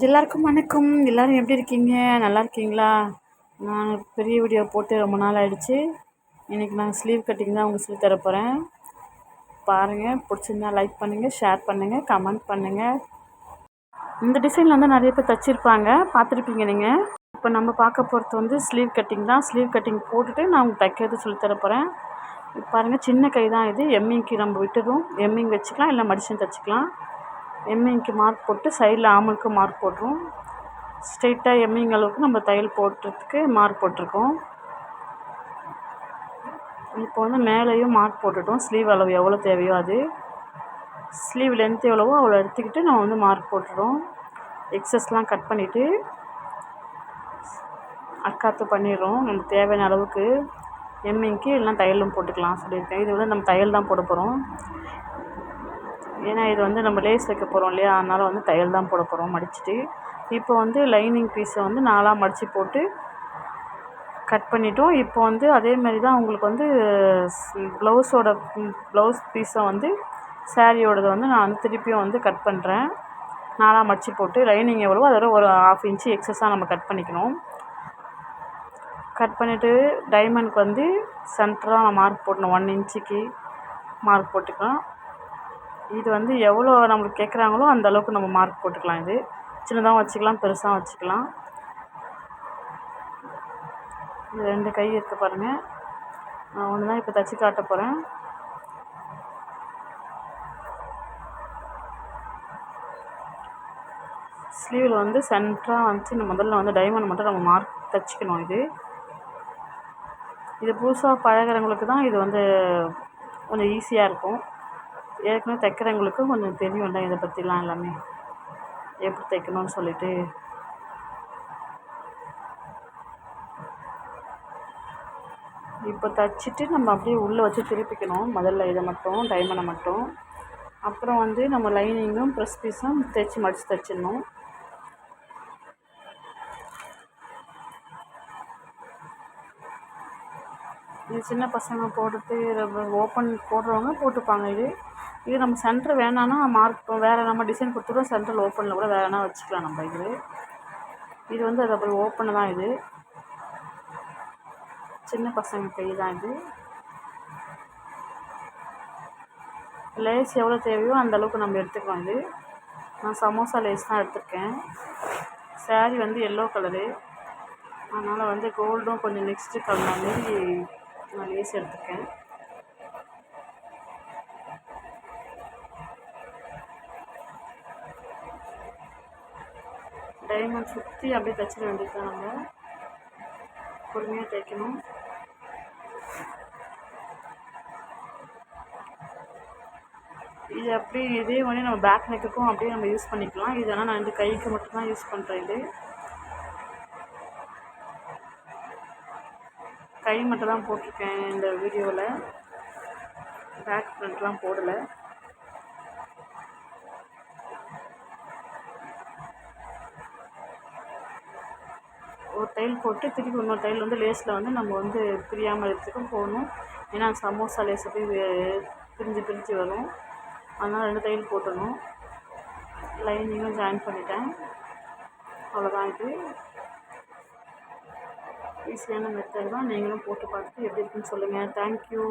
எல்லாருக்கும் வணக்கம். எல்லோரும் எப்படி இருக்கீங்க? நல்லா இருக்கீங்களா? நான் பெரிய வீடியோ போட்டு ரொம்ப நாள் ஆகிடுச்சு. இன்றைக்கி நான் ஸ்லீவ் கட்டிங் தான் உங்களுக்கு சொல்லி தரப்போகிறேன். பாருங்கள், பிடிச்சிருந்தா லைக் பண்ணுங்கள், ஷேர் பண்ணுங்கள், கமெண்ட் பண்ணுங்கள். இந்த டிசைனில் வந்து நிறைய பேர் தைச்சிருப்பாங்க, பார்த்துருப்பீங்க நீங்கள். இப்போ நம்ம பார்க்க போகிறது வந்து ஸ்லீவ் கட்டிங் தான். ஸ்லீவ் கட்டிங் போட்டுட்டு நான் உங்களுக்கு தைக்கிறது சொல்லி தரப்போகிறேன். பாருங்கள், சின்ன கை தான் இது. எம்மிங்க்கு நம்ம விட்டுடும். எம்மிங் வச்சுக்கலாம், இல்லை மடிச்சும் தைச்சிக்கலாம். எம்மிங்க்கு மார்க் போட்டு சைடில் ஆமலுக்கு மார்க் போட்டுரும். ஸ்ட்ரெயிட்டாக எம்மிங் அளவுக்கு நம்ம தையல் போட்டுறதுக்கு மார்க் போட்டிருக்கோம். இப்போ வந்து மேலேயும் மார்க் போட்டுட்டோம். ஸ்லீவ் அளவு எவ்வளோ தேவையோ அது. ஸ்லீவ் லென்த் எவ்வளவோ அவ்வளோ எடுத்துக்கிட்டு நம்ம வந்து மார்க் போட்டுடுறோம். எக்ஸஸ்லாம் கட் பண்ணிவிட்டு அக்காத்து பண்ணிடுறோம். நமக்கு தேவையான அளவுக்கு எம்மிங்க்கு எல்லாம் தையலும் போட்டுக்கலாம் சொல்லியிருக்கேன். இது வந்து நம்ம தையல் தான் போட போகிறோம். ஏன்னா இது வந்து நம்ம லேஸ் வைக்க போகிறோம் இல்லையா, அதனால் வந்து தையல் தான் போட போகிறோம் மடிச்சுட்டு. இப்போ வந்து லைனிங் பீஸை வந்து 4ஆக மடித்து போட்டு கட் பண்ணிட்டோம். இப்போ வந்து அதேமாதிரி தான் உங்களுக்கு வந்து ப்ளவுஸ் பீஸை வந்து சாரியோடதை வந்து நான் வந்து திருப்பியும் வந்து கட் பண்ணுறேன். 4ஆக மடித்து போட்டு லைனிங் எவ்வளவோ அதோட ஒரு 1/2 இன்ச்சு எக்ஸஸாக நம்ம கட் பண்ணிக்கணும். கட் பண்ணிவிட்டு டைமண்டுக்கு வந்து சென்டராக நான் மார்க் போடணும். 1 இன்ச்சுக்கு மார்க் போட்டுக்கலாம். இது வந்து எவ்வளோ நம்மளுக்கு கேட்குறாங்களோ அந்த அளவுக்கு நம்ம மார்க் போட்டுக்கலாம். இது சின்னதாகவும் வச்சுக்கலாம், பெருசாக வச்சுக்கலாம். இது 2 கை இருக்குது பாருங்கள். நான் ஒன்று தான் இப்போ தைச்சி காட்ட போகிறேன். ஸ்லீவில் வந்து சென்டராக வந்துச்சு. முதல்ல வந்து டைமண்ட் மட்டும் நம்ம மார்க் தைச்சிக்கணும். இது புதுசாக பழகிறவங்களுக்கு தான் இது வந்து கொஞ்சம் ஈஸியாக இருக்கும். ஏற்கனவே தைக்கிறவங்களுக்கு கொஞ்சம் தெரியும்ல இதை பற்றிலாம், எல்லாமே எப்படி தைக்கணும்னு சொல்லிட்டு. இப்போ தைச்சிட்டு நம்ம அப்படியே உள்ளே வச்சு திருப்பிக்கணும். முதல்ல இதை மட்டும், டைமண்டை மட்டும். அப்புறம் வந்து நம்ம லைனிங்கும் ப்ரெஸ் பீஸும் தைச்சி மடித்து தைச்சிடணும். இது சின்ன பசங்க போட்டுட்டு ஓப்பன் போடுறவங்க போட்டுப்பாங்க. இது நம்ம சென்டர் வேணான்னா மார்க் வேறு நம்ம டிசைன் கொடுத்துருவோம். சென்ட்ரல் ஓப்பனில் கூட வேணால் வச்சுக்கலாம் நம்ம. இது வந்து அது அப்புறம் ஓப்பன் தான். இது சின்ன பசங்க கை தான். இது லேஸ் எவ்வளோ தேவையோ அந்த அளவுக்கு நம்ம எடுத்துக்கலாம். இது நான் சமோசா லேஸ் தான் எடுத்துருக்கேன். சாரீ வந்து எல்லோ கலரு, அதனால் வந்து கோல்டும் கொஞ்சம் நெக்ஸ்ட்டு கலந்த மாரி நான் லேஸ் எடுத்துருக்கேன். டைமண்ட் சுற்றி அப்படியே தைச்சிட வேண்டியது தான். நம்ம பொறுமையாக தைக்கணும். இது அப்படி இதே வந்து நம்ம பேக் நெக்குக்கும் அப்படியே நம்ம யூஸ் பண்ணிக்கலாம். இதெல்லாம் நான் இந்த கைக்கு மட்டும்தான் யூஸ் பண்ணுறேன். இது கை மட்டும் தான் போட்டிருக்கேன் இந்த வீடியோவில். பேக் ஃப்ரண்ட்லாம் போடலை. ஒரு தையல் போட்டு திருப்பி இன்னொரு தையல் வந்து லேஸில் வந்து நம்ம வந்து பிரியாமல் எடுத்துக்கும் போடணும். ஏன்னா சமோசா லேஸ் அப்படி பிரிஞ்சு வரும். அதனால் 2 தையல் போட்டணும். லைனிங்கும் ஜாயின் பண்ணிட்டேன். அவ்வளோதான். இது ஈஸியான மெத்தட் தான். நீங்களும் போட்டு பார்த்துட்டு எப்படி இருக்குன்னு சொல்லுங்கள். தேங்க்யூ.